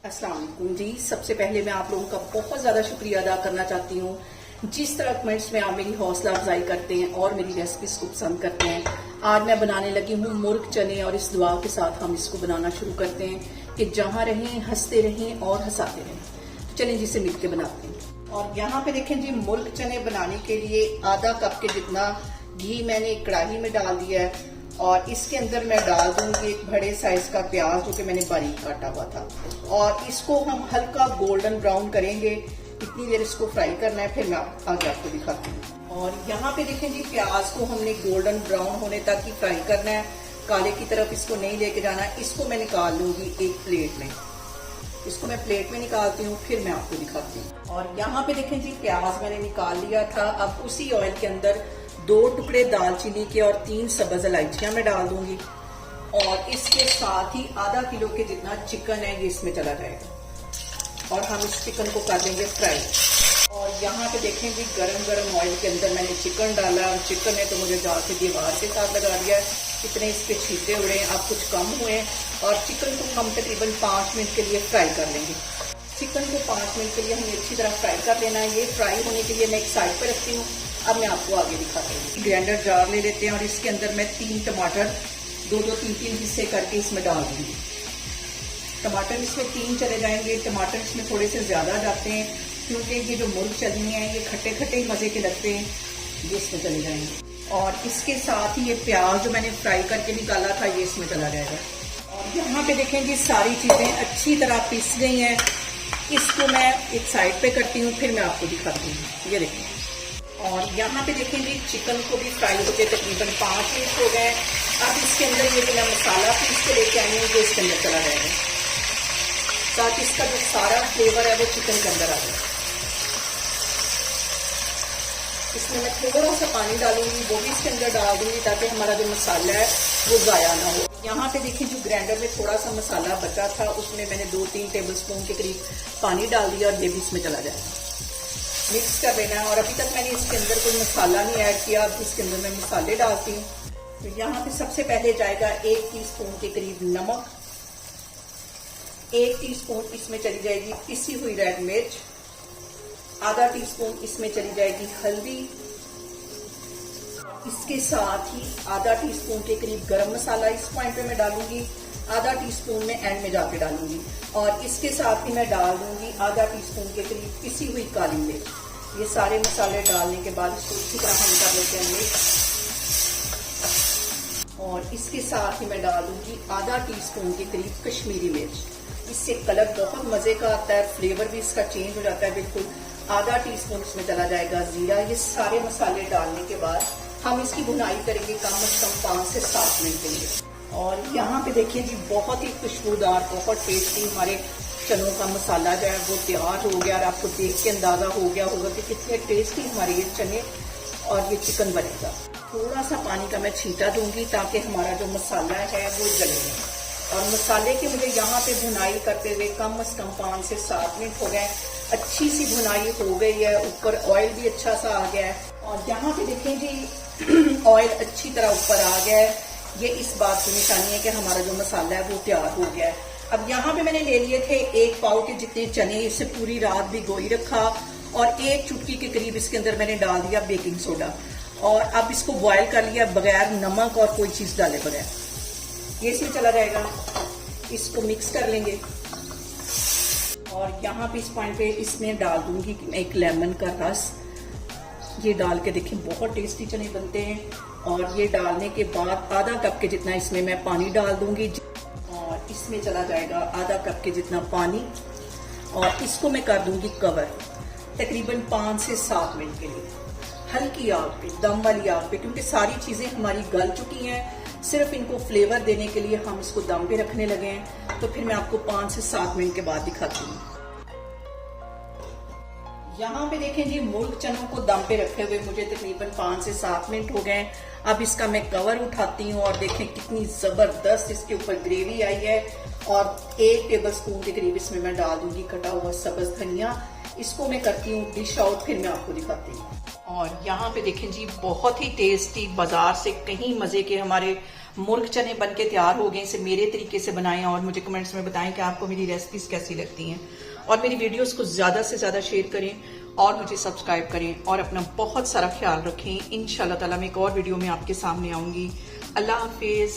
अस्सलाम वालेकुम जी। सबसे पहले मैं आप लोगों का बहुत ज़्यादा शुक्रिया अदा करना चाहती हूँ। जिस तरह कमेंट्स में आप मेरी हौसला अफजाई करते हैं और मेरी रेसिपीज को पसंद करते हैं। आज मैं बनाने लगी हूँ मुर्ग चने और इस दुआ के साथ हम इसको बनाना शुरू करते हैं कि जहाँ रहें हंसते रहें और हंसाते रहें। तो चलें जिसे मिल के बनाते हैं। और यहाँ पे देखें जी, मुर्ग चने बनाने के लिए आधा कप के जितना घी मैंने कढ़ाई में डाल दिया है और इसके अंदर मैं डाल दूंगी एक बड़े साइज का प्याज जो कि मैंने बारीक काटा हुआ था और इसको हम हल्का गोल्डन ब्राउन करेंगे। इतनी देर इसको फ्राई करना है, फिर मैं आगे आपको दिखाती हूँ। और यहाँ पे देखें जी, प्याज को हमने गोल्डन ब्राउन होने तक ही फ्राई करना है, काले की तरफ इसको नहीं लेके जाना। इसको मैं निकाल लूंगी एक प्लेट में। इसको मैं प्लेट में निकालती हूँ, फिर मैं आपको दिखाती हूँ। और यहाँ पे देखें जी, प्याज मैंने निकाल लिया था। अब उसी ऑयल के अंदर 2 टुकड़े दालचीनी के और 3 सब्ज इलायचियां मैं डाल दूंगी और इसके साथ ही आधा किलो के जितना चिकन है ये इसमें चला जाएगा और हम इस चिकन को कर देंगे फ्राई। और यहाँ पे देखें जी, गरम गरम ऑयल के अंदर मैंने चिकन डाला और चिकन है तो मुझे जाके दीवार के साथ लगा दिया है। इतने इसके छींटे उड़े हैं, अब कुछ कम हुए और चिकन को हम तकरीबन 5 मिनट के लिए फ्राई कर लेंगे। चिकन को 5 मिनट के लिए हमें अच्छी तरह फ्राई कर लेना है। ये फ्राई होने के लिए मैं एक साइड पर रखती हूँ। अब मैं आपको आगे दिखाती हूँ। ग्राइंडर जार ले लेते हैं और इसके अंदर मैं 3 टमाटर 2-3 हिस्से करके इसमें डाल दूंगी। टमाटर इसमें 3 चले जाएंगे। टमाटर इसमें थोड़े से ज्यादा जाते हैं क्योंकि ये जो मुर्ग चने हैं ये खट्टे खट्टे मजे के लगते हैं, ये इसमें चले जाएंगे। और इसके साथ ही ये प्याज जो मैंने फ्राई करके निकाला था ये इसमें चला जाएगा। और यहाँ पे देखें जी, सारी चीजें अच्छी तरह पिस गई हैं। इसको मैं एक साइड पे करती हूँ, फिर मैं आपको दिखाती हूँ। ये देखें। और यहाँ पे देखें जी, चिकन को भी फ्राई होकर तकरीबन 5 मिनट हो गए। अब इसके अंदर ये जो मैं मसाला पीस के लेके आई हूँ वो इसके अंदर चला जाएगा ताकि इसका जो सारा फ्लेवर है वो चिकन के अंदर आ जाए। इसमें मैं थोड़ा सा पानी डालूंगी, वो भी इसके अंदर डाल दूंगी ताकि हमारा जो मसाला है वो ज़ाया ना हो। यहाँ पे देखिए, जो ग्राइंडर में थोड़ा सा मसाला बचा था उसमें मैंने 2-3 टेबल स्पून के करीब पानी डाल दिया और ये भी इसमें चला जाएगा। मिक्स कर लेना है। और अभी तक मैंने इसके अंदर कोई मसाला नहीं ऐड किया, अब इसके अंदर मैं मसाले डालती हूँ। तो यहाँ पे सबसे पहले जाएगा 1 टीस्पून के करीब नमक, 1 टीस्पून इसमें चली जाएगी पिसी हुई रेड मिर्च, आधा टीस्पून इसमें चली जाएगी हल्दी, इसके साथ ही आधा टीस्पून के करीब गरम मसाला इस पॉइंट पे मैं डालूंगी, आधा टीस्पून में एंड में जाके डालूंगी। और इसके साथ ही मैं डाल दूंगी आधा टीस्पून के करीब पिसी हुई काली मिर्च। ये सारे मसाले डालने के बाद इसको अच्छी तरह हम कर लेते हैं मिक्स। और इसके साथ ही मैं डाल दूंगी आधा टीस्पून के करीब कश्मीरी मिर्च। इससे कलर बहुत मजे का आता है, फ्लेवर भी इसका चेंज हो जाता है बिल्कुल। आधा टीस्पून इसमें चला जाएगा जीरा। ये सारे मसाले डालने के बाद हम इसकी भुनाई करेंगे कम से कम 5 से 7 मिनट के लिए। और यहाँ पे देखिए जी, बहुत ही खुशबूदार, बहुत टेस्टी हमारे चनों का मसाला जो है वो तैयार हो गया और आपको देख के अंदाजा हो गया होगा कि कितने टेस्टी हमारे ये चने और ये चिकन बनेगा। थोड़ा सा पानी का मैं छींटा दूंगी ताकि हमारा जो मसाला है वो जले। और मसाले की मुझे यहाँ पे भुनाई करते हुए कम से कम 5 से 7 मिनट हो गए। अच्छी सी भुनाई हो गई है, ऊपर ऑयल भी अच्छा सा आ गया है। और यहाँ पे देखें जी, ऑयल अच्छी तरह ऊपर आ गया है। ये इस बात की निशानी है कि हमारा जो मसाला है वो तैयार हो गया है। अब यहाँ पे मैंने ले लिए थे 1 पाव के जितने चने, इसे पूरी रात भिगोई रखा और 1 चुटकी के करीब इसके अंदर मैंने डाल दिया बेकिंग सोडा। और अब इसको बॉयल कर लिया बगैर नमक और कोई चीज डाले बगैर। ये इसमें चला जाएगा, इसको मिक्स कर लेंगे। और यहाँ पे इस पॉइंट पे इसमें डाल दूंगी एक लेमन का रस। ये डाल के देखिए बहुत टेस्टी चने बनते हैं। और ये डालने के बाद आधा कप के जितना इसमें मैं पानी डाल दूंगी और इसमें चला जाएगा आधा कप के जितना पानी। और इसको मैं कर दूंगी कवर तकरीबन 5 से 7 मिनट के लिए, हल्की आग पे, दम वाली आग पे, क्योंकि सारी चीजें हमारी गल चुकी हैं। सिर्फ इनको फ्लेवर देने के लिए हम इसको दम पे रखने लगे हैं। तो फिर मैं आपको 5 से 7 मिनट के बाद दिखाती हूँ। यहाँ पे देखें जी, मुर्ग चनों को दम पे रखे हुए मुझे तकरीबन 5 से 7 मिनट हो गए। अब इसका मैं कवर उठाती हूँ और देखें कितनी जबरदस्त इसके ऊपर ग्रेवी आई है। और 1 टेबल स्पून के करीब इसमें मैं डाल दूंगी कटा हुआ सब्ज धनिया। इसको मैं करती हूँ डिश आउट, फिर मैं आपको दिखाती हूँ। और यहाँ पे देखें जी, बहुत ही टेस्टी, बाजार से कहीं मजे के हमारे मुर्ग चने बन के तैयार हो गए। इसे मेरे तरीके से बनाएं और मुझे कमेंट्स में बताएं कि आपको मेरी रेसिपीज कैसी लगती हैं, और मेरी वीडियोस को ज्यादा से ज्यादा शेयर करें और मुझे सब्सक्राइब करें और अपना बहुत सारा ख्याल रखें। इंशाल्लाह ताला मैं एक और वीडियो में आपके सामने आऊंगी। अल्लाह हाफिज।